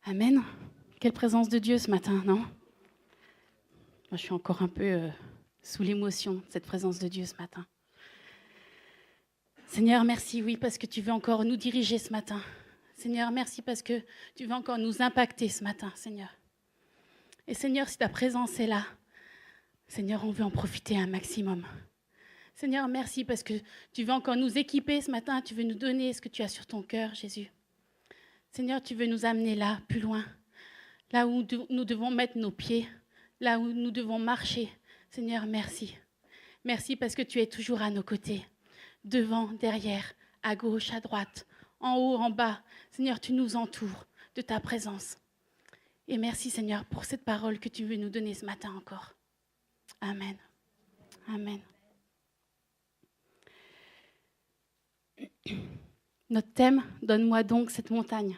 Amen. Quelle présence de Dieu ce matin, non? Moi, je suis encore un peu sous l'émotion de cette présence de Dieu ce matin. Seigneur, merci, oui, parce que tu veux encore nous diriger ce matin. Seigneur, merci parce que tu veux encore nous impacter ce matin, Seigneur. Et Seigneur, si ta présence est là, Seigneur, on veut en profiter un maximum. Seigneur, merci parce que tu veux encore nous équiper ce matin, tu veux nous donner ce que tu as sur ton cœur, Jésus. Seigneur, tu veux nous amener là, plus loin, là où nous devons mettre nos pieds, là où nous devons marcher. Seigneur, merci. Merci parce que tu es toujours à nos côtés, devant, derrière, à gauche, à droite, en haut, en bas. Seigneur, tu nous entoures de ta présence. Et merci, Seigneur, pour cette parole que tu veux nous donner ce matin encore. Amen. Amen. Notre thème, donne-moi donc cette montagne.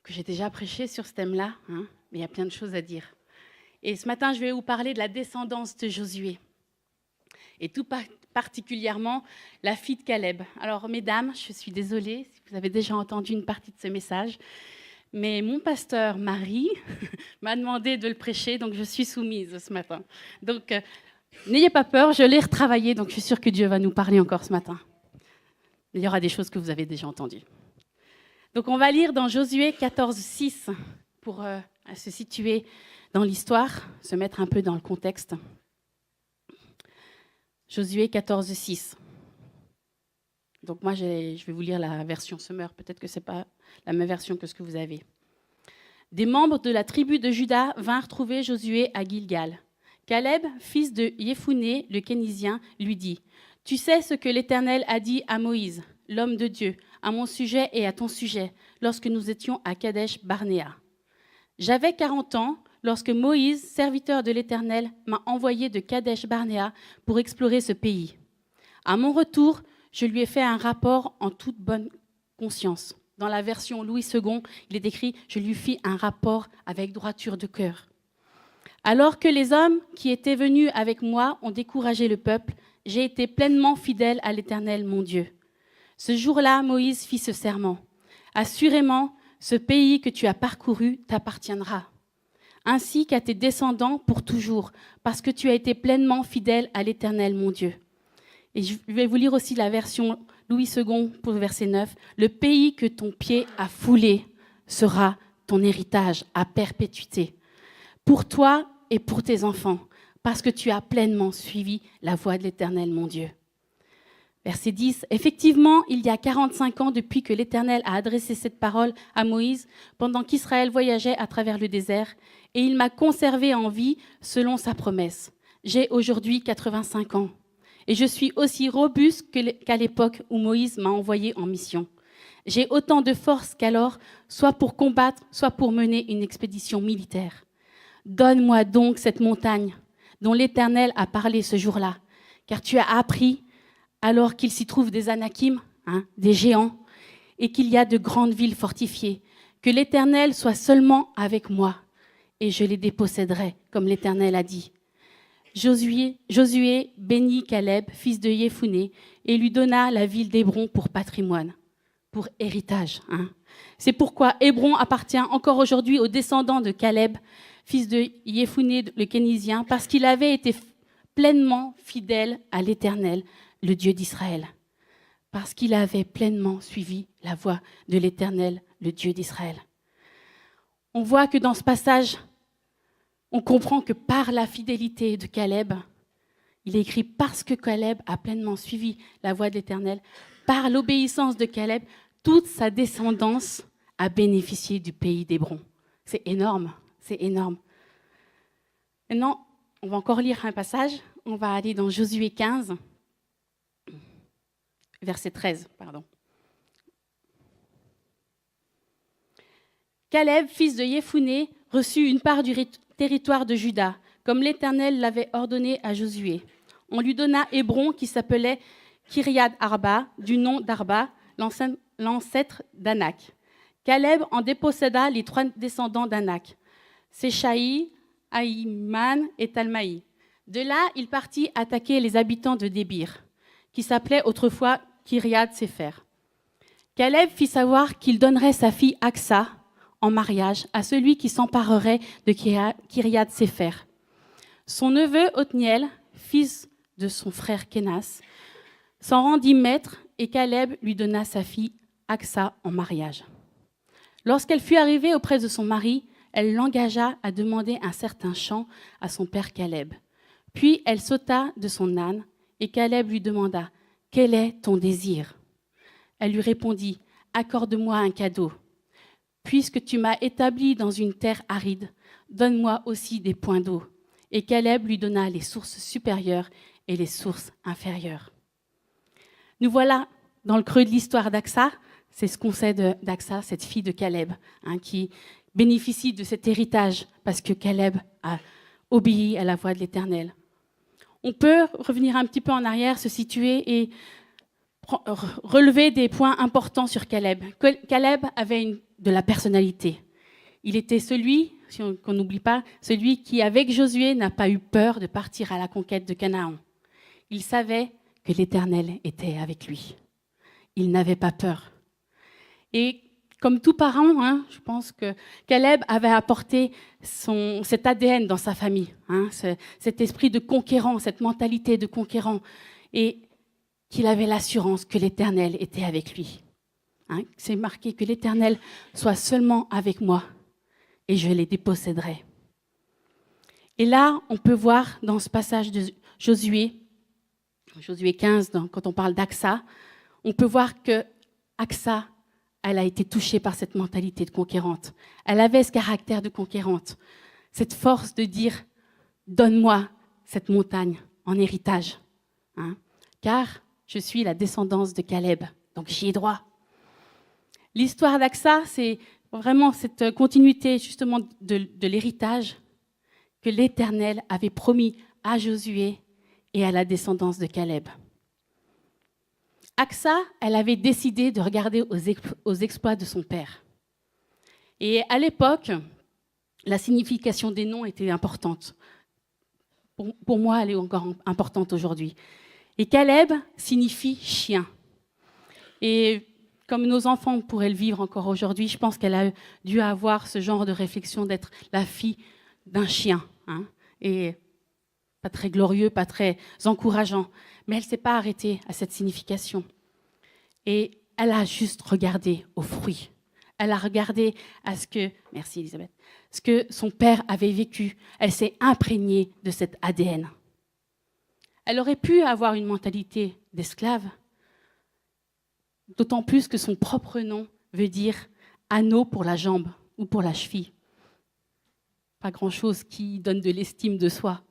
Que j'ai déjà prêché sur ce thème-là, mais il y a plein de choses à dire. Et ce matin, je vais vous parler de la descendance de Josué. Et tout particulièrement la fille de Caleb. Alors, mesdames, je suis désolée si vous avez déjà entendu une partie de ce message, mais mon pasteur Marie m'a demandé de le prêcher, donc je suis soumise ce matin. Donc, n'ayez pas peur, je l'ai retravaillé, donc je suis sûre que Dieu va nous parler encore ce matin. Il y aura des choses que vous avez déjà entendues. Donc, on va lire dans Josué 14, 6 pour se situer dans l'histoire, se mettre un peu dans le contexte. Josué 14, 6. Donc, moi, je vais vous lire la version Summer. Peut-être que ce n'est pas la même version que ce que vous avez. Des membres de la tribu de Juda vinrent trouver Josué à Gilgal. Caleb, fils de Yéphuné, le Kénizien, lui dit : « Tu sais ce que l'Éternel a dit à Moïse, l'homme de Dieu, à mon sujet et à ton sujet, lorsque nous étions à Kadesh-Barnéa. J'avais 40 ans lorsque Moïse, serviteur de l'Éternel, m'a envoyé de Kadesh-Barnéa pour explorer ce pays. À mon retour, je lui ai fait un rapport en toute bonne conscience. » Dans la version Louis II, il est écrit « Je lui fis un rapport avec droiture de cœur. » Alors que les hommes qui étaient venus avec moi ont découragé le peuple, j'ai été pleinement fidèle à l'Éternel, mon Dieu. Ce jour-là, Moïse fit ce serment. « Assurément, ce pays que tu as parcouru t'appartiendra, ainsi qu'à tes descendants pour toujours, parce que tu as été pleinement fidèle à l'Éternel, mon Dieu. » Et je vais vous lire aussi la version Louis II pour le verset 9. « Le pays que ton pied a foulé sera ton héritage à perpétuité, pour toi et pour tes enfants, parce que tu as pleinement suivi la voie de l'Éternel, mon Dieu. » Verset 10. « Effectivement, il y a 45 ans depuis que l'Éternel a adressé cette parole à Moïse, pendant qu'Israël voyageait à travers le désert, et il m'a conservé en vie selon sa promesse. J'ai aujourd'hui 85 ans. Et je suis aussi robuste qu'à l'époque où Moïse m'a envoyé en mission. J'ai autant de force qu'alors, soit pour combattre, soit pour mener une expédition militaire. Donne-moi donc cette montagne dont l'Éternel a parlé ce jour-là, car tu as appris, alors qu'il s'y trouve des Anakim, des géants, et qu'il y a de grandes villes fortifiées, que l'Éternel soit seulement avec moi, et je les déposséderai, comme l'Éternel a dit. » Josué bénit Caleb, fils de Yéphuné, et lui donna la ville d'Hébron pour patrimoine, pour héritage. C'est pourquoi Hébron appartient encore aujourd'hui aux descendants de Caleb, fils de Yéphuné le Kénizien, parce qu'il avait été pleinement fidèle à l'Éternel, le Dieu d'Israël. Parce qu'il avait pleinement suivi la voie de l'Éternel, le Dieu d'Israël. On voit que dans ce passage, on comprend que par la fidélité de Caleb, il est écrit parce que Caleb a pleinement suivi la voie de l'Éternel, par l'obéissance de Caleb, toute sa descendance a bénéficié du pays d'Hébron. C'est énorme, c'est énorme. Maintenant, on va encore lire un passage. On va aller dans Josué 15, verset 13. Caleb, fils de Yéphuné, reçut une part du territoire de Juda, comme l'Éternel l'avait ordonné à Josué. On lui donna Hébron, qui s'appelait Kiriath Arba, du nom d'Arba, l'ancêtre d'Anak. Caleb en déposséda les 3 descendants d'Anak, Séchaï, Ahiman et Talmaï. De là, il partit attaquer les habitants de Débir, qui s'appelait autrefois Kiriath Sépher. Caleb fit savoir qu'il donnerait sa fille Aksa en mariage à celui qui s'emparerait de Kiriath Séfer. Son neveu Othniel, fils de son frère Kénas, s'en rendit maître et Caleb lui donna sa fille Aksa en mariage. Lorsqu'elle fut arrivée auprès de son mari, elle l'engagea à demander un certain champ à son père Caleb. Puis elle sauta de son âne et Caleb lui demanda « Quel est ton désir ?» Elle lui répondit « Accorde-moi un cadeau. Puisque tu m'as établi dans une terre aride, donne-moi aussi des points d'eau. » Et Caleb lui donna les sources supérieures et les sources inférieures. Nous voilà dans le creux de l'histoire d'Aksa. C'est ce qu'on sait d'Aksa, cette fille de Caleb, qui bénéficie de cet héritage parce que Caleb a obéi à la voix de l'Éternel. On peut revenir un petit peu en arrière, se situer et relever des points importants sur Caleb. Caleb avait de la personnalité. Il était celui, qu'on n'oublie pas, celui qui, avec Josué, n'a pas eu peur de partir à la conquête de Canaan. Il savait que l'Éternel était avec lui. Il n'avait pas peur. Et comme tout parent, je pense que Caleb avait apporté cet ADN dans sa famille, cet esprit de conquérant, cette mentalité de conquérant, et qu'il avait l'assurance que l'Éternel était avec lui. C'est marqué que l'Éternel soit seulement avec moi et je les déposséderai. Et là, on peut voir dans ce passage de Josué 15, quand on parle d'Aksa, on peut voir que Aksa, elle a été touchée par cette mentalité de conquérante. Elle avait ce caractère de conquérante, cette force de dire « Donne-moi cette montagne en héritage, car je suis la descendance de Caleb, donc j'y ai droit. » L'histoire d'Aksa, c'est vraiment cette continuité justement de l'héritage que l'Éternel avait promis à Josué et à la descendance de Caleb. Aksa, elle avait décidé de regarder aux exploits de son père. Et à l'époque, la signification des noms était importante. Pour moi, elle est encore importante aujourd'hui. Et Caleb signifie chien. Et comme nos enfants pourraient le vivre encore aujourd'hui, je pense qu'elle a dû avoir ce genre de réflexion d'être la fille d'un chien. Et pas très glorieux, pas très encourageant. Mais elle ne s'est pas arrêtée à cette signification. Et elle a juste regardé aux fruits. Elle a regardé à merci Elisabeth, ce que son père avait vécu. Elle s'est imprégnée de cet ADN. Elle aurait pu avoir une mentalité d'esclave, d'autant plus que son propre nom veut dire anneau pour la jambe ou pour la cheville. Pas grand-chose qui donne de l'estime de soi.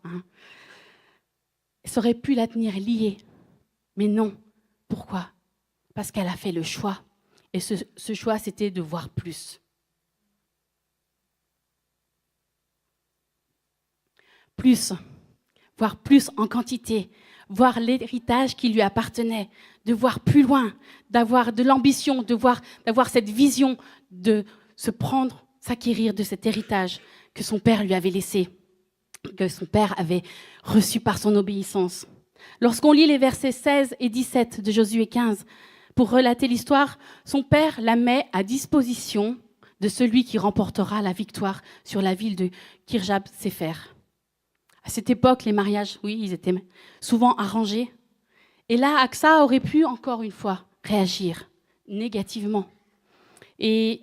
Ça aurait pu la tenir liée, mais non. Pourquoi ? Parce qu'elle a fait le choix. Et ce choix, c'était de voir plus. Plus, voir plus en quantité, voir l'héritage qui lui appartenait, de voir plus loin, d'avoir de l'ambition, d'avoir cette vision de se prendre, s'acquérir de cet héritage que son père lui avait laissé, que son père avait reçu par son obéissance. Lorsqu'on lit les versets 16 et 17 de Josué 15, pour relater l'histoire, son père la met à disposition de celui qui remportera la victoire sur la ville de Kirjab Séfer. À cette époque, les mariages, oui, ils étaient souvent arrangés. Et là, Aksa aurait pu, encore une fois, réagir négativement. Et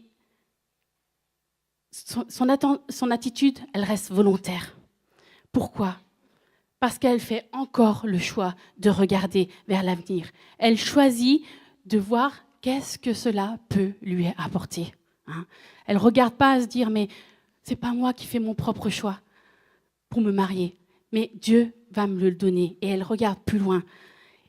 son attitude, elle reste volontaire. Pourquoi ? Parce qu'elle fait encore le choix de regarder vers l'avenir. Elle choisit de voir qu'est-ce que cela peut lui apporter. Elle ne regarde pas à se dire, mais ce n'est pas moi qui fais mon propre choix pour me marier, mais Dieu va me le donner. Et elle regarde plus loin.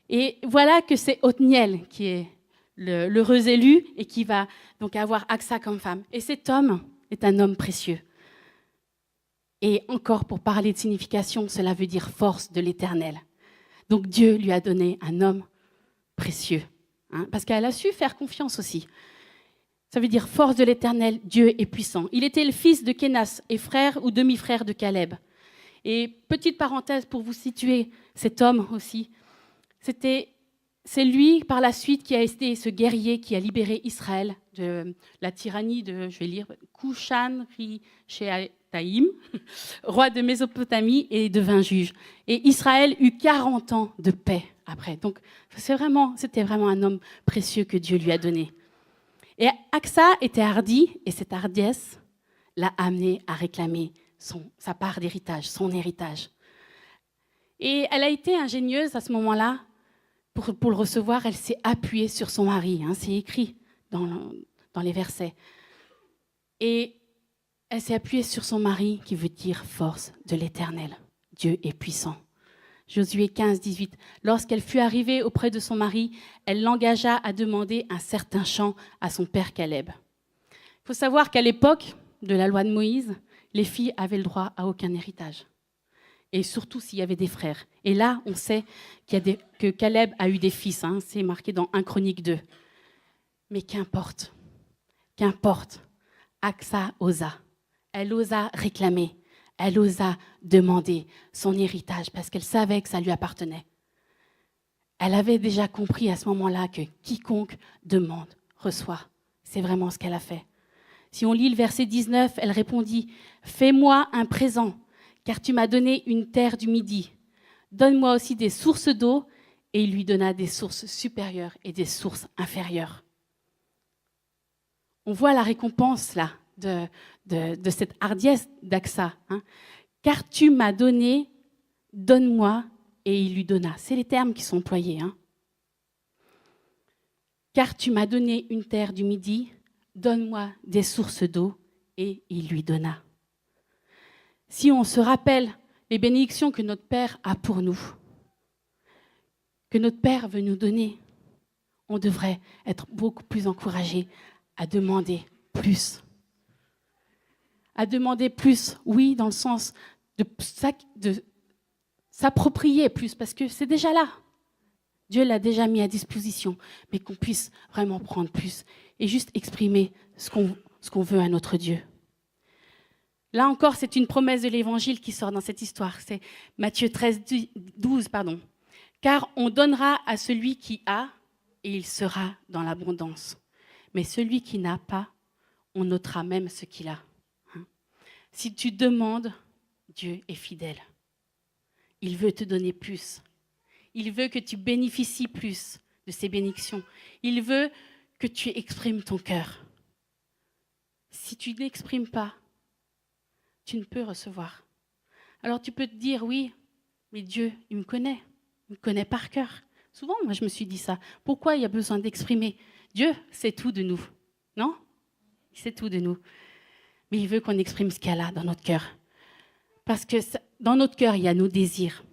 Et voilà que c'est Othniel qui est l'heureux élu et qui va donc avoir Aksa comme femme. Et cet homme est un homme précieux. Et encore, pour parler de signification, cela veut dire force de l'Éternel. Donc Dieu lui a donné un homme précieux, parce qu'elle a su faire confiance aussi. Ça veut dire force de l'Éternel, Dieu est puissant. Il était le fils de Kénas et frère ou demi-frère de Caleb. Et petite parenthèse pour vous situer cet homme aussi, c'est lui par la suite qui a été ce guerrier qui a libéré Israël de la tyrannie de, je vais lire, Kushan-Rishathaïm, roi de Mésopotamie, et devint juge. Et Israël eut 40 ans de paix après. Donc, c'était vraiment un homme précieux que Dieu lui a donné. Et Asa était hardi, et cette hardiesse l'a amené à réclamer sa part d'héritage, son héritage. Et elle a été ingénieuse à ce moment-là. Pour le recevoir, elle s'est appuyée sur son mari. C'est écrit dans les versets. Et elle s'est appuyée sur son mari, qui veut dire force de l'Éternel. Dieu est puissant. Josué 15, 18. Lorsqu'elle fut arrivée auprès de son mari, elle l'engagea à demander un certain champ à son père Caleb. Il faut savoir qu'à l'époque de la loi de Moïse, les filles avaient le droit à aucun héritage. Et surtout s'il y avait des frères. Et là, on sait que Caleb a eu des fils. C'est marqué dans 1 Chronique 2. Mais qu'importe. Asa osa. Elle osa réclamer. Elle osa demander son héritage parce qu'elle savait que ça lui appartenait. Elle avait déjà compris à ce moment-là que quiconque demande, reçoit. C'est vraiment ce qu'elle a fait. Si on lit le verset 19, elle répondit « Fais-moi un présent, car tu m'as donné une terre du Midi. Donne-moi aussi des sources d'eau. » Et il lui donna des sources supérieures et des sources inférieures. On voit la récompense là de cette hardiesse d'Aksa. Car tu m'as donné, donne-moi, et il lui donna. C'est les termes qui sont employés. Car tu m'as donné une terre du Midi, donne-moi des sources d'eau, et il lui donna. Si on se rappelle les bénédictions que notre Père a pour nous, que notre Père veut nous donner, on devrait être beaucoup plus encouragés à demander plus. À demander plus, oui, dans le sens de s'approprier plus, parce que c'est déjà là. Dieu l'a déjà mis à disposition, mais qu'on puisse vraiment prendre plus et juste exprimer ce qu'on veut à notre Dieu. Là encore, c'est une promesse de l'Évangile qui sort dans cette histoire. C'est Matthieu 13, 12, pardon. Car on donnera à celui qui a, et il sera dans l'abondance. Mais celui qui n'a pas, on notera même ce qu'il a. Si tu demandes, Dieu est fidèle. Il veut te donner plus. Il veut que tu bénéficies plus de ses bénédictions. Il veut que tu exprimes ton cœur. Si tu n'exprimes pas, tu ne peux recevoir. Alors tu peux te dire, oui, mais Dieu, il me connaît par cœur. Souvent, moi, je me suis dit ça. Pourquoi il y a besoin d'exprimer? Dieu sait tout de nous, non? Il sait tout de nous. Mais il veut qu'on exprime ce qu'il y a là dans notre cœur. Parce que dans notre cœur, il y a nos désirs.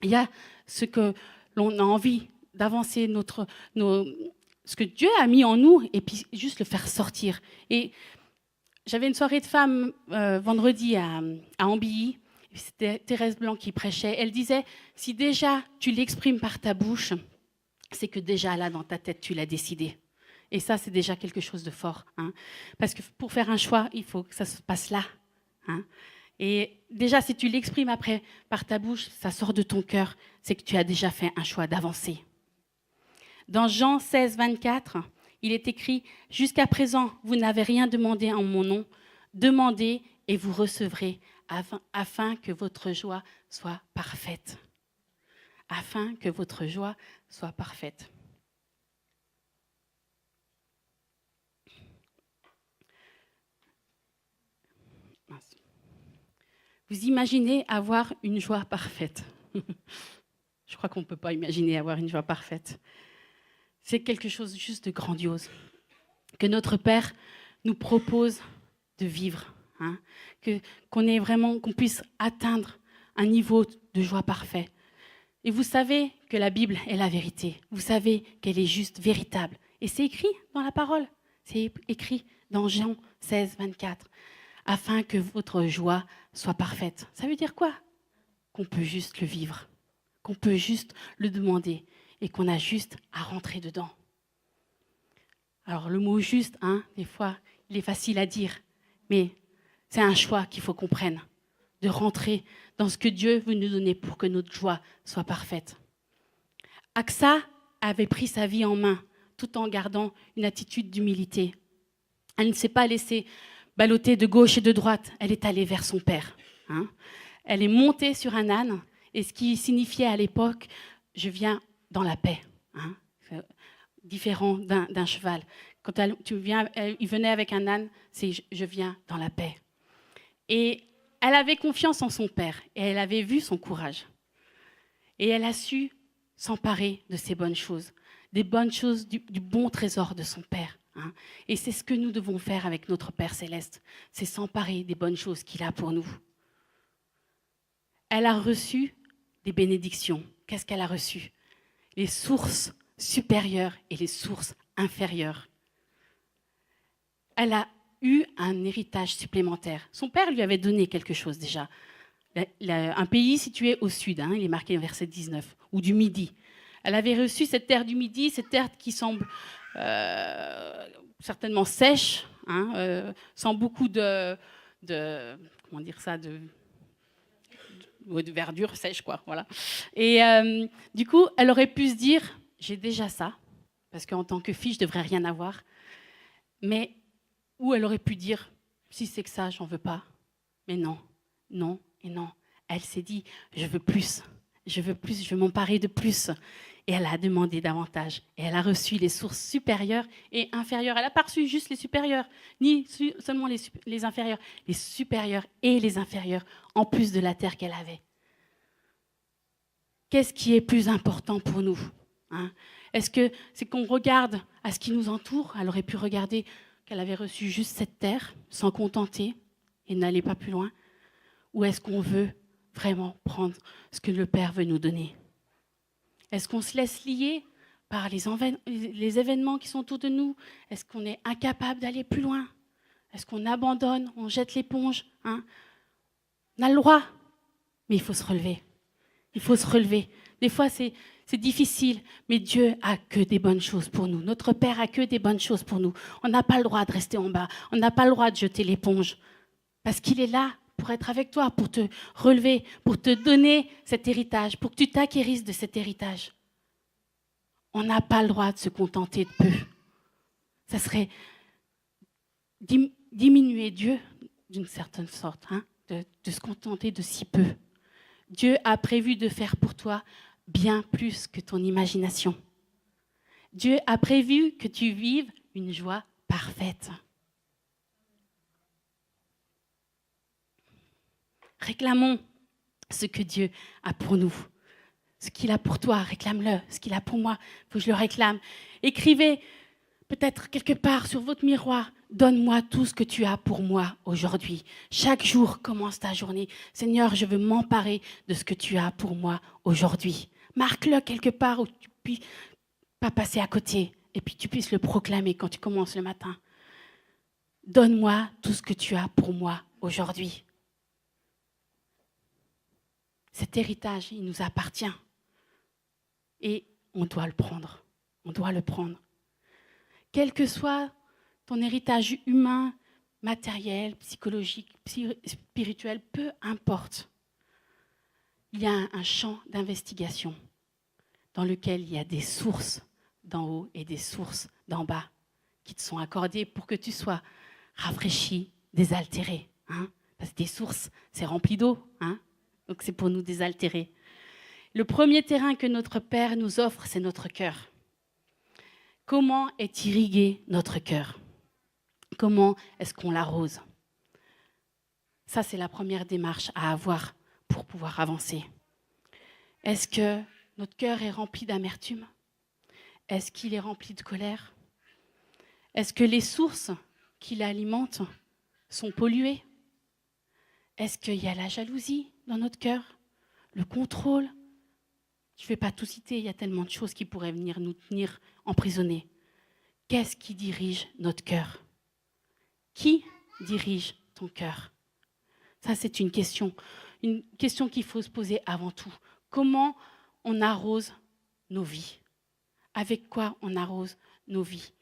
Il y a ce que l'on a envie d'avancer, ce que Dieu a mis en nous, et puis juste le faire sortir. Et j'avais une soirée de femmes vendredi à Ambilly. C'était Thérèse Blanc qui prêchait. Elle disait, si déjà tu l'exprimes par ta bouche, c'est que déjà là, dans ta tête, tu l'as décidé. Et ça, c'est déjà quelque chose de fort. Parce que pour faire un choix, il faut que ça se passe là. Et déjà, si tu l'exprimes après par ta bouche, ça sort de ton cœur, c'est que tu as déjà fait un choix d'avancer. Dans Jean 16, 24, il est écrit « Jusqu'à présent, vous n'avez rien demandé en mon nom. Demandez et vous recevrez afin que votre joie soit parfaite. » Afin que votre joie soit parfaite. Vous imaginez avoir une joie parfaite. Je crois qu'on ne peut pas imaginer avoir une joie parfaite. C'est quelque chose juste de grandiose que notre Père nous propose de vivre, qu'on puisse atteindre un niveau de joie parfait. Et vous savez que la Bible est la vérité. Vous savez qu'elle est juste véritable. Et c'est écrit dans la parole. C'est écrit dans Jean 16, 24. Afin que votre joie soit parfaite. Ça veut dire quoi? Qu'on peut juste le vivre, qu'on peut juste le demander et qu'on a juste à rentrer dedans. Alors le mot juste, des fois, il est facile à dire, mais c'est un choix qu'il faut qu'on prenne, de rentrer dans ce que Dieu veut nous donner pour que notre joie soit parfaite. Asa avait pris sa vie en main tout en gardant une attitude d'humilité. Elle ne s'est pas laissée ballotter de gauche et de droite. Elle est allée vers son père. Hein. Elle est montée sur un âne, et ce qui signifiait à l'époque, je viens dans la paix. Hein. Différent d'un cheval. Quand il venait avec un âne, c'est je viens dans la paix. Et elle avait confiance en son père, et elle avait vu son courage. Et elle a su s'emparer de ces bonnes choses, des bonnes choses, du bon trésor de son père. Hein. Et c'est ce que nous devons faire avec notre Père céleste, c'est s'emparer des bonnes choses qu'il a pour nous. Elle a reçu des bénédictions. Qu'est-ce qu'elle a reçu? Les sources supérieures et les sources inférieures. Elle a eu un héritage supplémentaire. Son père lui avait donné quelque chose déjà. Un pays situé au sud, hein, il est marqué verset 19, ou du Midi. Elle avait reçu cette terre du Midi, cette terre qui semble certainement sèche, hein, sans beaucoup comment dire ça, de verdure sèche, quoi. Voilà. Et du coup, elle aurait pu se dire, j'ai déjà ça, parce qu'en tant que fille, je ne devrais rien avoir. Mais, ou elle aurait pu dire, si c'est que ça, j'en veux pas. Mais non, non et non. Elle s'est dit, je veux plus, je veux m'emparer de plus. Et elle a demandé davantage. Et elle a reçu les sources supérieures et inférieures. Elle n'a pas reçu juste les supérieures, ni seulement les inférieures. Les supérieures et les inférieures, en plus de la terre qu'elle avait. Qu'est-ce qui est plus important pour nous, hein? Est-ce que c'est qu'on regarde à ce qui nous entoure? Elle aurait pu regarder qu'elle avait reçu juste cette terre, s'en contenter et n'aller pas plus loin. Ou est-ce qu'on veut vraiment prendre ce que le Père veut nous donner? Est-ce qu'on se laisse lier par les événements qui sont autour de nous? Est-ce qu'on est incapable d'aller plus loin? Est-ce qu'on abandonne, on jette l'éponge, hein? On a le droit, mais il faut se relever. Il faut se relever. Des fois, c'est difficile, mais Dieu a que des bonnes choses pour nous. Notre Père a que des bonnes choses pour nous. On n'a pas le droit de rester en bas. On n'a pas le droit de jeter l'éponge. Parce qu'il est là pour être avec toi, pour te relever, pour te donner cet héritage, pour que tu t'acquérisses de cet héritage. On n'a pas le droit de se contenter de peu. Ça serait diminuer Dieu d'une certaine sorte, hein, de se contenter de si peu. Dieu a prévu de faire pour toi bien plus que ton imagination. Dieu a prévu que tu vives une joie parfaite. Réclamons ce que Dieu a pour nous. Ce qu'il a pour toi, réclame-le. Ce qu'il a pour moi, il faut que je le réclame. Écrivez peut-être quelque part sur votre miroir, donne-moi tout ce que tu as pour moi aujourd'hui. Chaque jour, commence ta journée. Seigneur, je veux m'emparer de ce que tu as pour moi aujourd'hui. Marque-le quelque part où tu puisses pas passer à côté et puis tu puisses le proclamer quand tu commences le matin. Donne-moi tout ce que tu as pour moi aujourd'hui. Cet héritage, il nous appartient. Et on doit le prendre. On doit le prendre. Quel que soit ton héritage humain, matériel, psychologique, spirituel, peu importe. Il y a un champ d'investigation dans lequel il y a des sources d'en haut et des sources d'en bas qui te sont accordées pour que tu sois rafraîchi, désaltéré. Hein? Parce que des sources, c'est rempli d'eau. Hein? Donc c'est pour nous désaltérer. Le premier terrain que notre Père nous offre, c'est notre cœur. Comment est irrigué notre cœur? Comment est-ce qu'on l'arrose? Ça, c'est la première démarche à avoir pour pouvoir avancer. Est-ce que notre cœur est rempli d'amertume? Est-ce qu'il est rempli de colère? Est-ce que les sources qui l'alimentent sont polluées? Est-ce qu'il y a la jalousie dans notre cœur? Le contrôle? Je ne vais pas tout citer, il y a tellement de choses qui pourraient venir nous tenir emprisonnés. Qu'est-ce qui dirige notre cœur? Qui dirige ton cœur? Ça, c'est une question qu'il faut se poser avant tout. Comment on arrose nos vies? Avec quoi on arrose nos vies?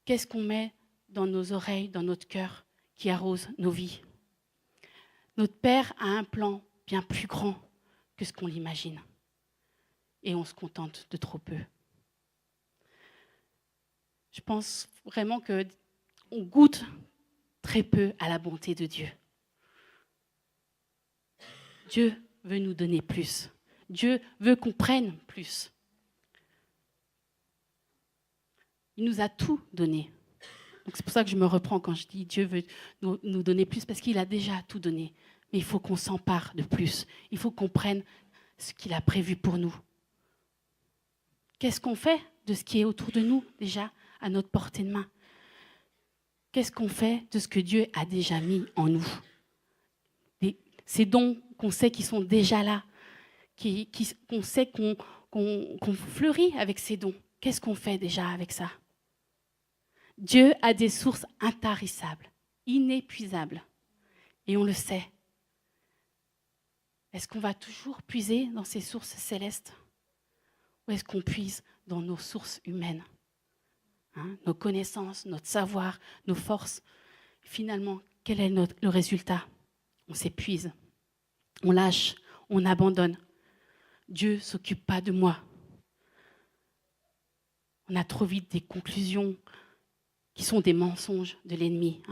Qu'est-ce qu'on met dans nos oreilles, dans notre cœur, qui arrose nos vies? Notre Père a un plan bien plus grand que ce qu'on l'imagine. Et on se contente de trop peu. Je pense vraiment qu'on on goûte très peu à la bonté de Dieu. Dieu veut nous donner plus. Dieu veut qu'on prenne plus. Il nous a tout donné. Donc c'est pour ça que je me reprends quand je dis Dieu veut nous donner plus, parce qu'il a déjà tout donné. Mais il faut qu'on s'empare de plus. Il faut qu'on prenne ce qu'il a prévu pour nous. Qu'est-ce qu'on fait de ce qui est autour de nous, déjà, à notre portée de main? Qu'est-ce qu'on fait de ce que Dieu a déjà mis en nous? Ces dons qu'on sait qui sont déjà là, qu'on sait qu'on fleurit avec ces dons. Qu'est-ce qu'on fait déjà avec ça? Dieu a des sources intarissables, inépuisables. Et on le sait. Est-ce qu'on va toujours puiser dans ces sources célestes? Ou est-ce qu'on puise dans nos sources humaines? Nos connaissances, notre savoir, nos forces. Finalement, quel est le résultat? On s'épuise, on lâche, on abandonne. Dieu ne s'occupe pas de moi. On a trop vite des conclusions qui sont des mensonges de l'ennemi.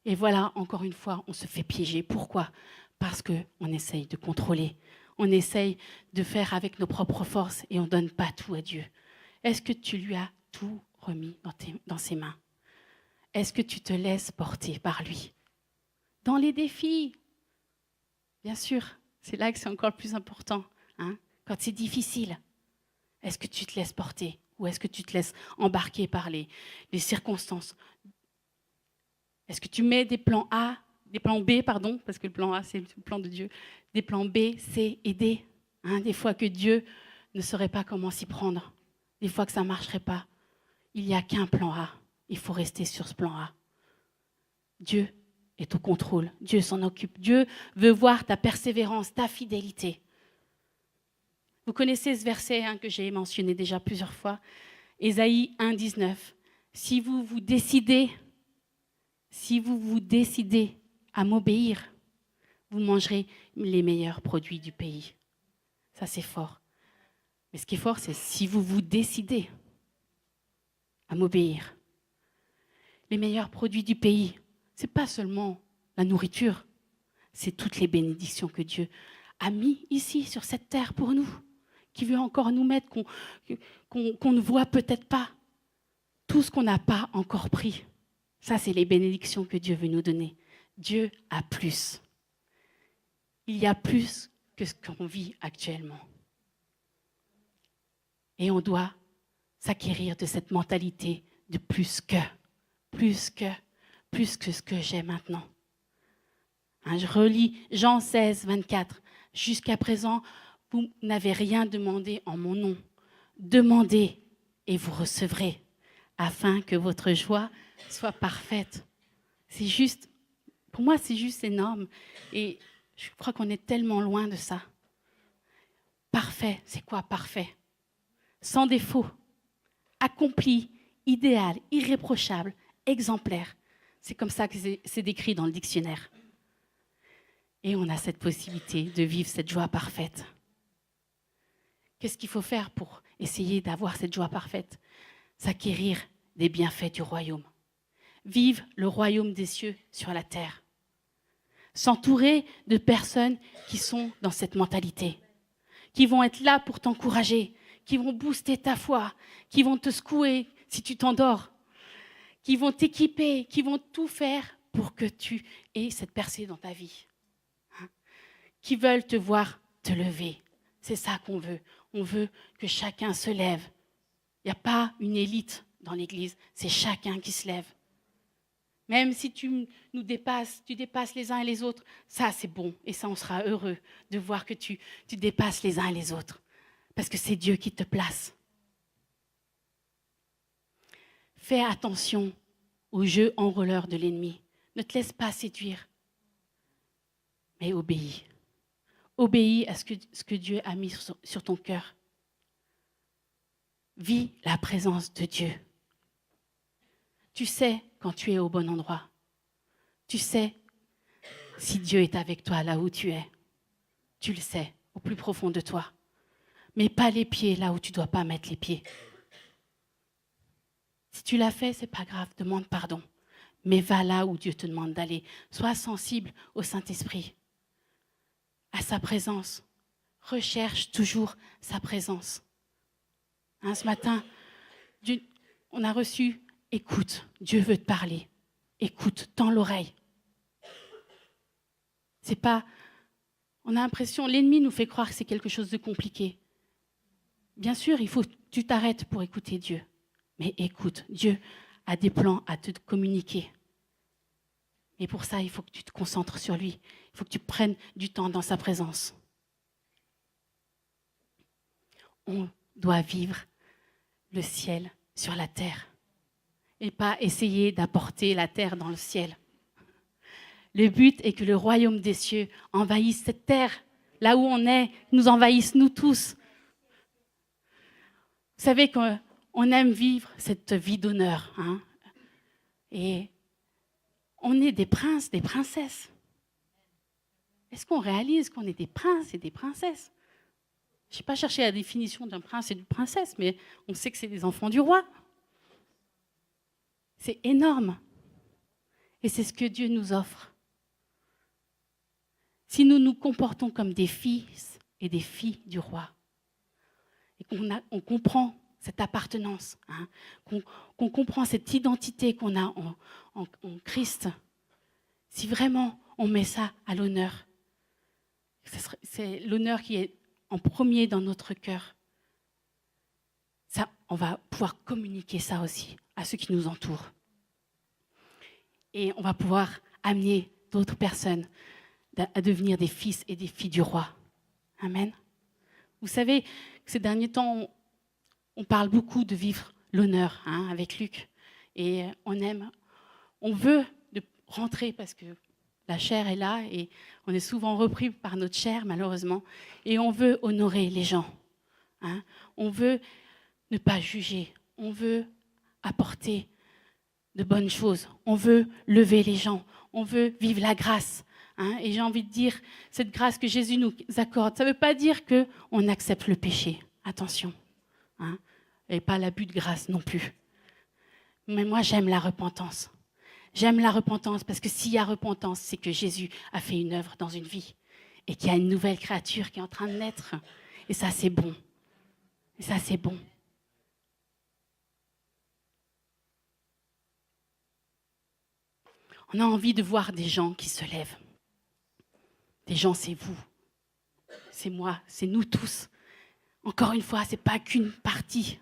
Et voilà, encore une fois, on se fait piéger. Pourquoi? Parce qu'on essaye de contrôler. On essaye de faire avec nos propres forces et on ne donne pas tout à Dieu. Est-ce que tu lui as tout remis dans ses mains? Est-ce que tu te laisses porter par lui? Dans les défis, bien sûr, c'est là que c'est encore le plus important. Quand c'est difficile, est-ce que tu te laisses porter ou est-ce que tu te laisses embarquer par les circonstances? Est-ce que tu mets des plans A, des plans B, pardon, parce que le plan A, c'est le plan de Dieu, des plans B, C et D, des fois que Dieu ne saurait pas comment s'y prendre, des fois que ça ne marcherait pas. Il n'y a qu'un plan A, il faut rester sur ce plan A. Dieu est au contrôle, Dieu s'en occupe, Dieu veut voir ta persévérance, ta fidélité. Vous connaissez ce verset que j'ai mentionné déjà plusieurs fois, Ésaïe 1, 19. Si vous vous décidez à m'obéir, vous mangerez les meilleurs produits du pays. Ça, c'est fort. Mais ce qui est fort, c'est si vous vous décidez à m'obéir. Les meilleurs produits du pays, ce n'est pas seulement la nourriture, c'est toutes les bénédictions que Dieu a mis ici, sur cette terre pour nous, qui veut encore nous mettre, qu'on ne voit peut-être pas. Tout ce qu'on n'a pas encore pris. Ça, c'est les bénédictions que Dieu veut nous donner. Dieu a plus. Il y a plus que ce qu'on vit actuellement. Et on doit s'acquérir de cette mentalité de plus que ce que j'ai maintenant. Je relis Jean 16, 24. Jusqu'à présent, vous n'avez rien demandé en mon nom. Demandez et vous recevrez, afin que votre joie soit parfaite. C'est juste, pour moi, c'est juste énorme. Et je crois qu'on est tellement loin de ça. Parfait, c'est quoi parfait? Sans défaut, accompli, idéal, irréprochable, exemplaire. C'est comme ça que c'est décrit dans le dictionnaire. Et on a cette possibilité de vivre cette joie parfaite. Qu'est-ce qu'il faut faire pour essayer d'avoir cette joie parfaite? S'acquérir des bienfaits du royaume. Vivre le royaume des cieux sur la terre. S'entourer de personnes qui sont dans cette mentalité, qui vont être là pour t'encourager, qui vont booster ta foi, qui vont te secouer si tu t'endors, qui vont t'équiper, qui vont tout faire pour que tu aies cette percée dans ta vie. Qui veulent te voir te lever. C'est ça qu'on veut. On veut que chacun se lève. Il n'y a pas une élite dans l'Église, c'est chacun qui se lève. Même si tu dépasses les uns et les autres, ça c'est bon. Et ça, on sera heureux de voir que tu dépasses les uns et les autres. Parce que c'est Dieu qui te place. Fais attention au jeu enrôleur de l'ennemi. Ne te laisse pas séduire, mais obéis. Obéis à ce que Dieu a mis sur ton cœur. Vis la présence de Dieu. Tu sais quand tu es au bon endroit. Tu sais si Dieu est avec toi là où tu es. Tu le sais, au plus profond de toi. Mais pas les pieds là où tu ne dois pas mettre les pieds. Si tu l'as fait, ce n'est pas grave, demande pardon. mais va là où Dieu te demande d'aller. Sois sensible au Saint-Esprit, à sa présence. Recherche toujours sa présence. Hein, ce matin, on a reçu, écoute, Dieu veut te parler. Écoute, tends l'oreille. C'est pas, on a l'impression, l'ennemi nous fait croire que c'est quelque chose de compliqué. Bien sûr, il faut que tu t'arrêtes pour écouter Dieu. Mais écoute, Dieu a des plans à te communiquer. Et pour ça, il faut que tu te concentres sur lui. Il faut que tu prennes du temps dans sa présence. On doit vivre le ciel sur la terre et pas essayer d'apporter la terre dans le ciel. Le but est que le royaume des cieux envahisse cette terre. Là où on est, nous envahisse nous tous. Vous savez qu'on aime vivre cette vie d'honneur. Hein, et on est des princes, des princesses. Est-ce qu'on réalise qu'on est des princes et des princesses? Je n'ai pas cherché la définition d'un prince et d'une princesse, mais on sait que c'est des enfants du roi. C'est énorme. Et c'est ce que Dieu nous offre. Si nous nous comportons comme des fils et des filles du roi, et qu'on comprend cette appartenance, hein, qu'on comprend cette identité qu'on a en Christ, si vraiment on met ça à l'honneur, c'est l'honneur qui est en premier dans notre cœur, ça, on va pouvoir communiquer ça aussi à ceux qui nous entourent. Et on va pouvoir amener d'autres personnes à devenir des fils et des filles du roi. Amen. Vous savez, ces derniers temps, on parle beaucoup de vivre l'honneur, hein, avec Luc. Et on veut rentrer parce que la chair est là et on est souvent repris par notre chair, malheureusement. Et on veut honorer les gens. Hein. On veut ne pas juger. On veut apporter de bonnes choses. On veut lever les gens. On veut vivre la grâce. Hein. Et j'ai envie de dire, cette grâce que Jésus nous accorde, ça ne veut pas dire qu'on accepte le péché. Attention. Hein. Et pas l'abus de grâce non plus. Mais moi, j'aime la repentance. J'aime la repentance parce que s'il y a repentance, c'est que Jésus a fait une œuvre dans une vie et qu'il y a une nouvelle créature qui est en train de naître. Et ça, c'est bon. Et ça, c'est bon. On a envie de voir des gens qui se lèvent. Des gens, c'est vous. C'est moi. C'est nous tous. Encore une fois, ce n'est pas qu'une partie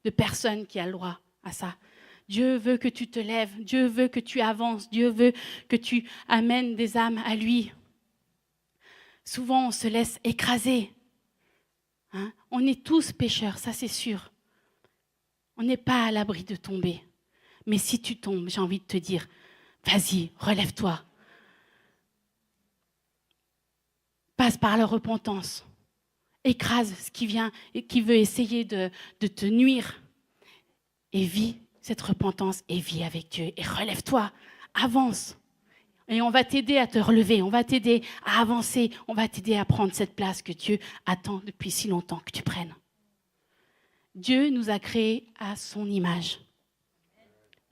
de personnes qui a le droit à ça. Dieu veut que tu te lèves, Dieu veut que tu avances, Dieu veut que tu amènes des âmes à lui. Souvent, on se laisse écraser. Hein? On est tous pécheurs, ça c'est sûr. On n'est pas à l'abri de tomber. Mais si tu tombes, j'ai envie de te dire, vas-y, relève-toi. Passe par la repentance. Écrase ce qui vient et qui veut essayer de te nuire. Et vis cette repentance et vis avec Dieu. Et relève-toi, avance. Et on va t'aider à te relever, on va t'aider à avancer, on va t'aider à prendre cette place que Dieu attend depuis si longtemps que tu prennes. Dieu nous a créés à son image.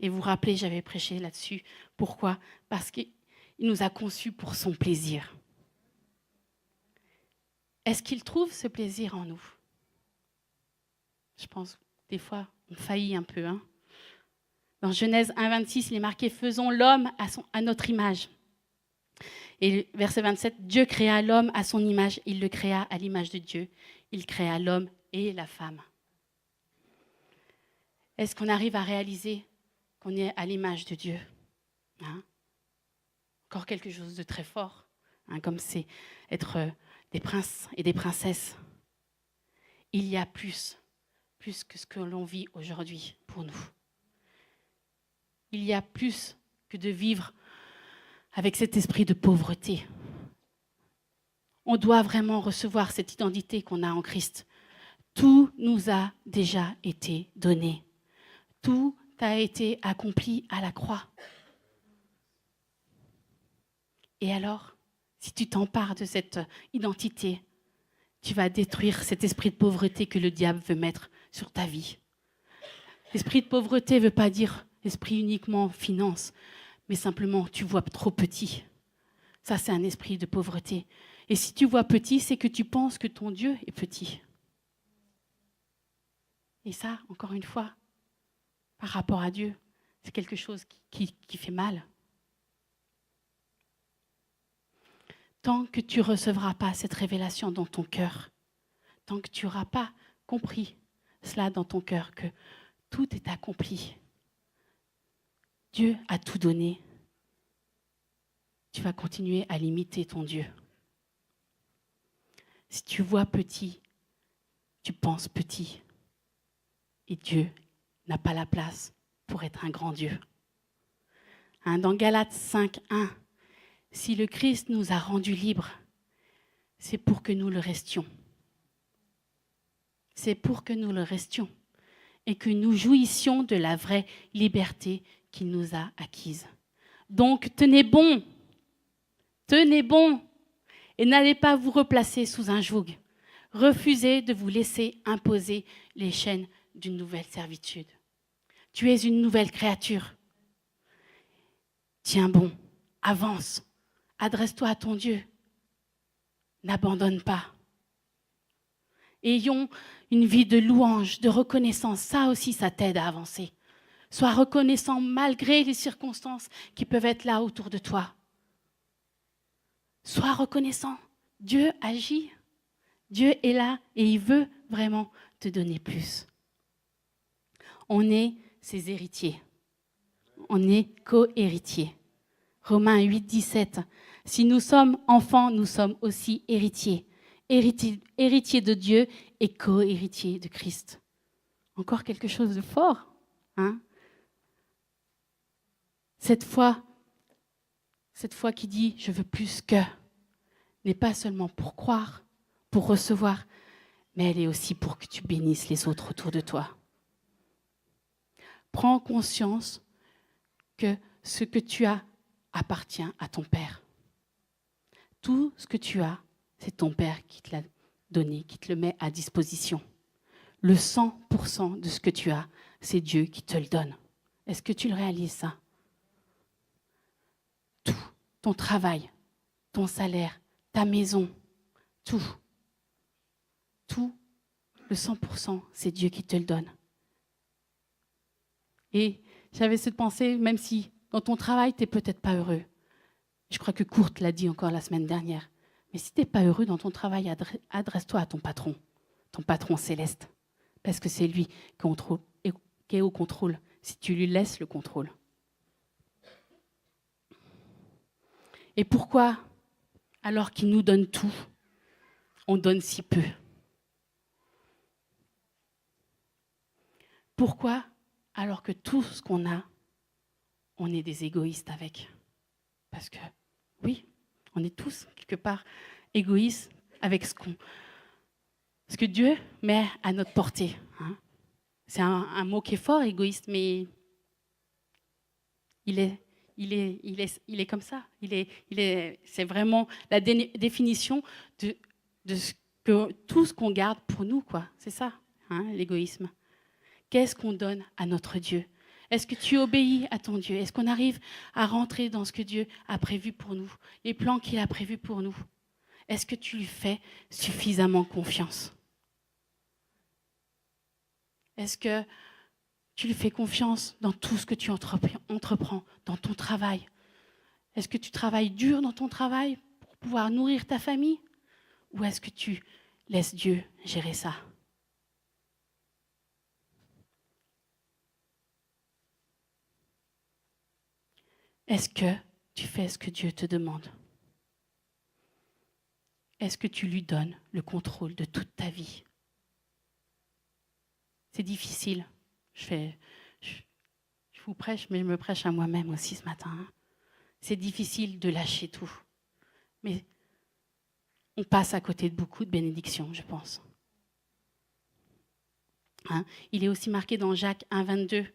Et vous vous rappelez, j'avais prêché là-dessus. Pourquoi ? Parce qu'il nous a conçus pour son plaisir. Est-ce qu'il trouve ce plaisir en nous ? Je pense que des fois, on faillit un peu. Hein. Dans Genèse 1,26, il est marqué « Faisons l'homme à notre image ». Et verset 27, « Dieu créa l'homme à son image, il le créa à l'image de Dieu. Il créa l'homme et la femme. » Est-ce qu'on arrive à réaliser qu'on est à l'image de Dieu ? Hein ? Encore quelque chose de très fort, hein, comme c'est être des princes et des princesses. Il y a plus que ce que l'on vit aujourd'hui pour nous. Il y a plus que de vivre avec cet esprit de pauvreté. On doit vraiment recevoir cette identité qu'on a en Christ. Tout nous a déjà été donné. Tout a été accompli à la croix. Et alors, si tu t'empares de cette identité, tu vas détruire cet esprit de pauvreté que le diable veut mettre sur ta vie. L'esprit de pauvreté ne veut pas dire esprit uniquement finance, mais simplement tu vois trop petit. Ça, c'est un esprit de pauvreté. Et si tu vois petit, c'est que tu penses que ton Dieu est petit. Et ça, encore une fois, par rapport à Dieu, c'est quelque chose qui fait mal. Tant que tu ne recevras pas cette révélation dans ton cœur, tant que tu n'auras pas compris cela dans ton cœur, que tout est accompli, Dieu a tout donné, tu vas continuer à limiter ton Dieu. Si tu vois petit, tu penses petit. Et Dieu n'a pas la place pour être un grand Dieu. Dans Galates 5:1, si le Christ nous a rendus libres, c'est pour que nous le restions. C'est pour que nous le restions et que nous jouissions de la vraie liberté qu'il nous a acquise. Donc, tenez bon et n'allez pas vous replacer sous un joug. Refusez de vous laisser imposer les chaînes d'une nouvelle servitude. Tu es une nouvelle créature. Tiens bon, avance, adresse-toi à ton Dieu. N'abandonne pas. Ayons une vie de louange, de reconnaissance. Ça aussi, ça t'aide à avancer. Sois reconnaissant malgré les circonstances qui peuvent être là autour de toi. Sois reconnaissant. Dieu agit. Dieu est là et il veut vraiment te donner plus. On est ses héritiers. On est co-héritiers. Romains 8:17. Si nous sommes enfants, nous sommes aussi héritiers. Héritiers de Dieu et co-héritiers de Christ. Encore quelque chose de fort, hein? Cette foi qui dit « je veux plus que » n'est pas seulement pour croire, pour recevoir, mais elle est aussi pour que tu bénisses les autres autour de toi. Prends conscience que ce que tu as appartient à ton Père. Tout ce que tu as, c'est ton Père qui te l'a donné, qui te le met à disposition. Le 100% de ce que tu as, c'est Dieu qui te le donne. Est-ce que tu le réalises, ça? Tout, ton travail, ton salaire, ta maison, tout, le 100%, c'est Dieu qui te le donne. Et j'avais cette pensée, même si dans ton travail, tu n'es peut-être pas heureux. Je crois que Kurt l'a dit encore la semaine dernière. Mais si tu n'es pas heureux dans ton travail, adresse-toi à ton patron céleste. Parce que c'est lui qui est au contrôle, si tu lui laisses le contrôle. Et pourquoi, alors qu'il nous donne tout, on donne si peu? Pourquoi, alors que tout ce qu'on a, on est des égoïstes avec? Parce que, oui, on est tous, quelque part, égoïstes avec ce que Dieu met à notre portée. Hein. C'est un mot qui est fort, égoïste, mais il est comme ça. C'est vraiment la définition de tout ce qu'on garde pour nous, quoi. C'est ça, hein, l'égoïsme. Qu'est-ce qu'on donne à notre Dieu? Est-ce que tu obéis à ton Dieu? Est-ce qu'on arrive à rentrer dans ce que Dieu a prévu pour nous, les plans qu'il a prévus pour nous? Est-ce que tu lui fais suffisamment confiance? Est-ce que tu lui fais confiance dans tout ce que tu entreprends, dans ton travail? Est-ce que tu travailles dur dans ton travail pour pouvoir nourrir ta famille? Ou est-ce que tu laisses Dieu gérer ça? Est-ce que tu fais ce que Dieu te demande? Est-ce que tu lui donnes le contrôle de toute ta vie? C'est difficile. Je vous prêche, mais je me prêche à moi-même aussi ce matin. Hein. C'est difficile de lâcher tout. Mais on passe à côté de beaucoup de bénédictions, je pense. Hein? Il est aussi marqué dans Jacques 1,22.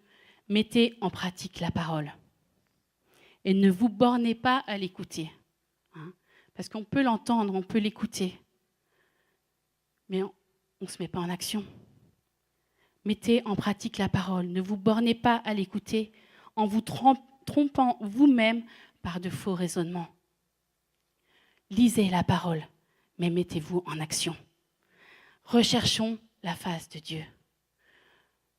Mettez en pratique la parole. Et ne vous bornez pas à l'écouter. Hein? Parce qu'on peut l'entendre, on peut l'écouter. Mais on ne se met pas en action. Mettez en pratique la parole. Ne vous bornez pas à l'écouter en vous trompant vous-même par de faux raisonnements. Lisez la parole, mais mettez-vous en action. Recherchons la face de Dieu.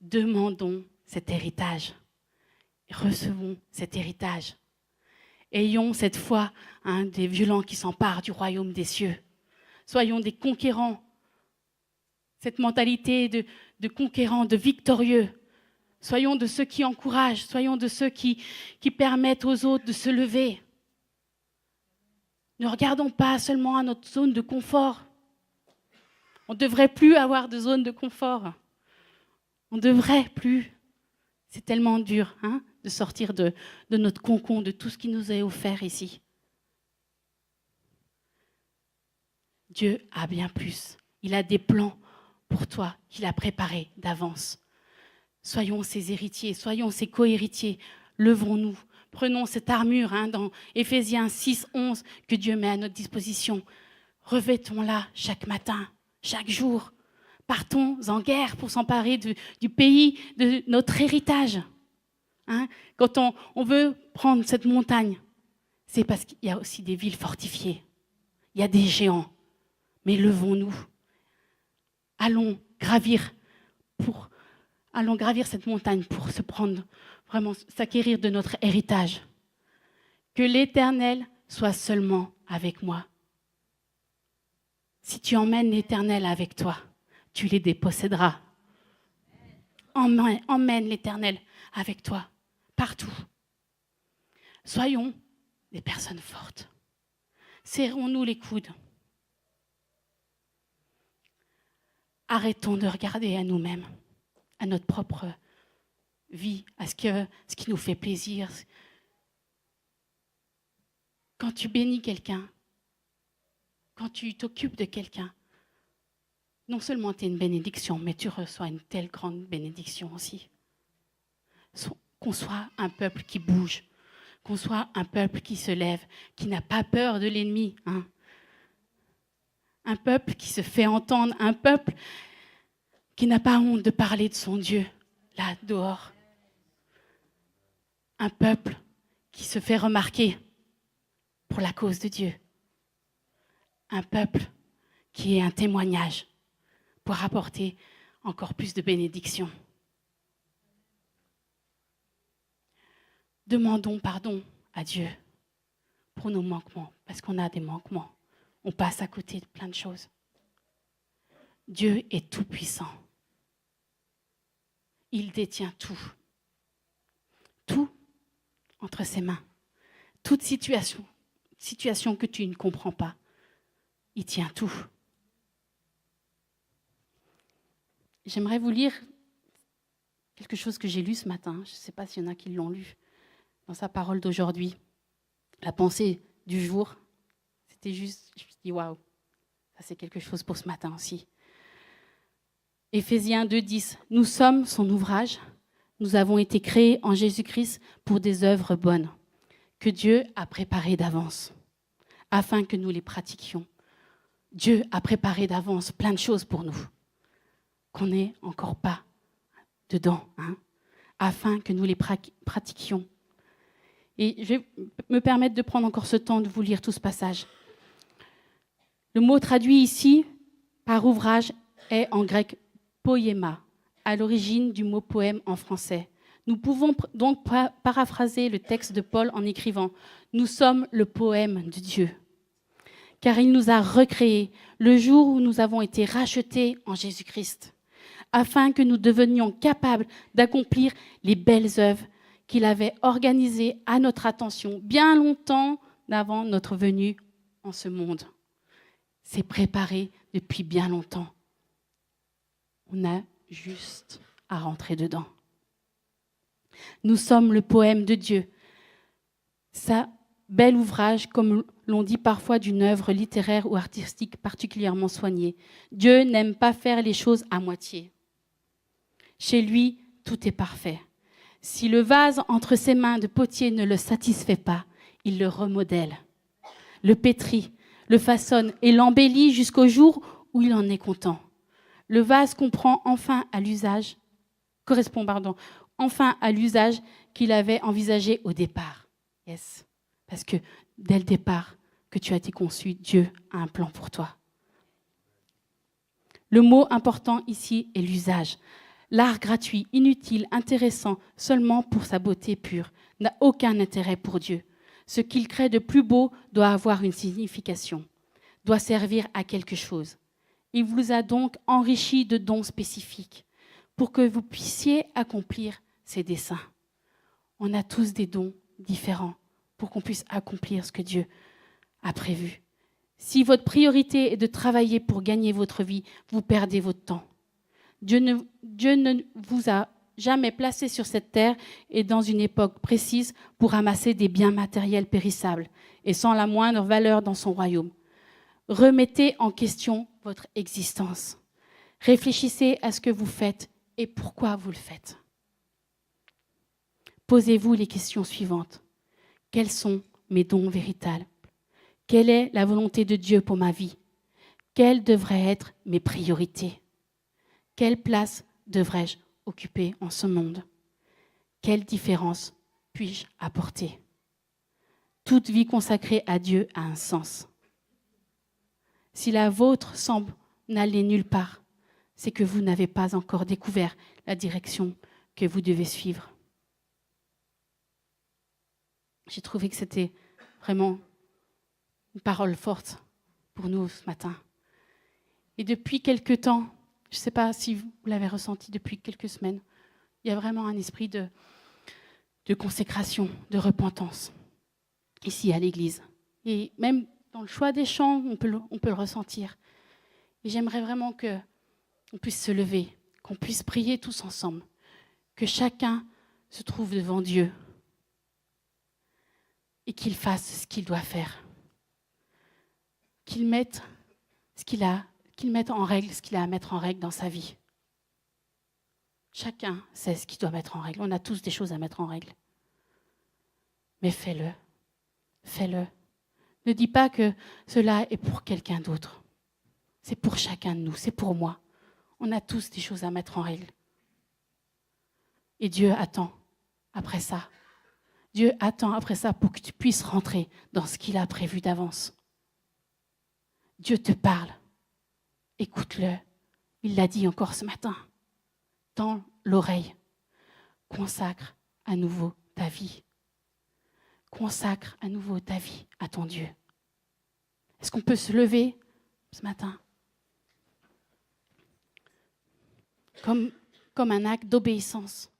Demandons cet héritage. Recevons cet héritage. Ayons cette foi des violents qui s'emparent du royaume des cieux. Soyons des conquérants. Cette mentalité de conquérants, de victorieux. Soyons de ceux qui encouragent. Soyons de ceux qui permettent aux autres de se lever. Ne regardons pas seulement à notre zone de confort. On ne devrait plus avoir de zone de confort. On ne devrait plus. C'est tellement dur de sortir de notre cocon, de tout ce qui nous est offert ici. Dieu a bien plus. Il a des plans pour toi qu'il a préparés d'avance. Soyons ses héritiers, soyons ses co-héritiers. Levons-nous. Prenons cette armure dans Éphésiens 6, 11 que Dieu met à notre disposition. Revêtons-la chaque matin, chaque jour. Partons en guerre pour s'emparer du pays, de notre héritage. Quand on veut prendre cette montagne, c'est parce qu'il y a aussi des villes fortifiées. Il y a des géants. Mais levons-nous. Allons gravir cette montagne pour se prendre, vraiment s'acquérir de notre héritage. Que l'Éternel soit seulement avec moi. Si tu emmènes l'Éternel avec toi, tu les déposséderas. Emmène l'Éternel avec toi, partout. Soyons des personnes fortes. Serrons-nous les coudes. Arrêtons de regarder à nous-mêmes, à notre propre vie, à ce qui nous fait plaisir. Quand tu bénis quelqu'un, quand tu t'occupes de quelqu'un, non seulement tu es une bénédiction, mais tu reçois une telle grande bénédiction aussi. Qu'on soit un peuple qui bouge, qu'on soit un peuple qui se lève, qui n'a pas peur de l'ennemi. Un peuple qui se fait entendre, un peuple qui n'a pas honte de parler de son Dieu, là, dehors. Un peuple qui se fait remarquer pour la cause de Dieu. Un peuple qui est un témoignage pour apporter encore plus de bénédictions. Demandons pardon à Dieu pour nos manquements, parce qu'on a des manquements. On passe à côté de plein de choses. Dieu est tout-puissant. Il détient tout. Tout entre ses mains. Toute situation que tu ne comprends pas, il tient tout. J'aimerais vous lire quelque chose que j'ai lu ce matin. Je ne sais pas s'il y en a qui l'ont lu dans sa parole d'aujourd'hui. La pensée du jour. C'était juste, je me suis dit, waouh, ça c'est quelque chose pour ce matin aussi. Éphésiens 2:10, nous sommes son ouvrage, nous avons été créés en Jésus-Christ pour des œuvres bonnes, que Dieu a préparées d'avance, afin que nous les pratiquions. Dieu a préparé d'avance plein de choses pour nous, qu'on n'est encore pas dedans, afin que nous les pratiquions. Et je vais me permettre de prendre encore ce temps de vous lire tout ce passage. Le mot traduit ici par ouvrage est en grec poiema, à l'origine du mot poème en français. Nous pouvons donc paraphraser le texte de Paul en écrivant « Nous sommes le poème de Dieu ». Car il nous a recréés le jour où nous avons été rachetés en Jésus-Christ, afin que nous devenions capables d'accomplir les belles œuvres qu'il avait organisées à notre attention bien longtemps avant notre venue en ce monde. C'est préparé depuis bien longtemps. On a juste à rentrer dedans. Nous sommes le poème de Dieu. Ça, bel ouvrage, comme l'on dit parfois d'une œuvre littéraire ou artistique particulièrement soignée. Dieu n'aime pas faire les choses à moitié. Chez lui, tout est parfait. Si le vase entre ses mains de potier ne le satisfait pas, il le remodèle, le pétrit, le façonne et l'embellit jusqu'au jour où il en est content. Le vase correspond enfin à l'usage qu'il avait envisagé au départ. Yes. Parce que dès le départ que tu as été conçu, Dieu a un plan pour toi. Le mot important ici est l'usage. L'art gratuit, inutile, intéressant seulement pour sa beauté pure, n'a aucun intérêt pour Dieu. Ce qu'il crée de plus beau doit avoir une signification, doit servir à quelque chose. Il vous a donc enrichi de dons spécifiques pour que vous puissiez accomplir ses desseins. On a tous des dons différents pour qu'on puisse accomplir ce que Dieu a prévu. Si votre priorité est de travailler pour gagner votre vie, vous perdez votre temps. Dieu ne vous a jamais placé sur cette terre et dans une époque précise pour amasser des biens matériels périssables et sans la moindre valeur dans son royaume. Remettez en question votre existence. Réfléchissez à ce que vous faites et pourquoi vous le faites. Posez-vous les questions suivantes. Quels sont mes dons véritables? Quelle est la volonté de Dieu pour ma vie? Quelles devraient être mes priorités? Quelle place devrais-je occuper en ce monde? Quelle différence puis-je apporter? Toute vie consacrée à Dieu a un sens. Si la vôtre semble n'aller nulle part, c'est que vous n'avez pas encore découvert la direction que vous devez suivre. J'ai trouvé que c'était vraiment une parole forte pour nous ce matin. Et depuis quelque temps, je ne sais pas si vous l'avez ressenti depuis quelques semaines, il y a vraiment un esprit de consécration, de repentance, ici à l'Église. Et même dans le choix des chants, on peut le ressentir. Et j'aimerais vraiment qu'on puisse se lever, qu'on puisse prier tous ensemble, que chacun se trouve devant Dieu et qu'il fasse ce qu'il doit faire. Qu'il mette en règle ce qu'il a à mettre en règle dans sa vie. Chacun sait ce qu'il doit mettre en règle. On a tous des choses à mettre en règle. Mais fais-le. Fais-le. Ne dis pas que cela est pour quelqu'un d'autre. C'est pour chacun de nous, c'est pour moi. On a tous des choses à mettre en règle. Et Dieu attend après ça. Dieu attend après ça pour que tu puisses rentrer dans ce qu'il a prévu d'avance. Dieu te parle. Écoute-le. Il l'a dit encore ce matin. Tends l'oreille. Consacre à nouveau ta vie. Consacre à nouveau ta vie à ton Dieu. Est-ce qu'on peut se lever ce matin comme un acte d'obéissance?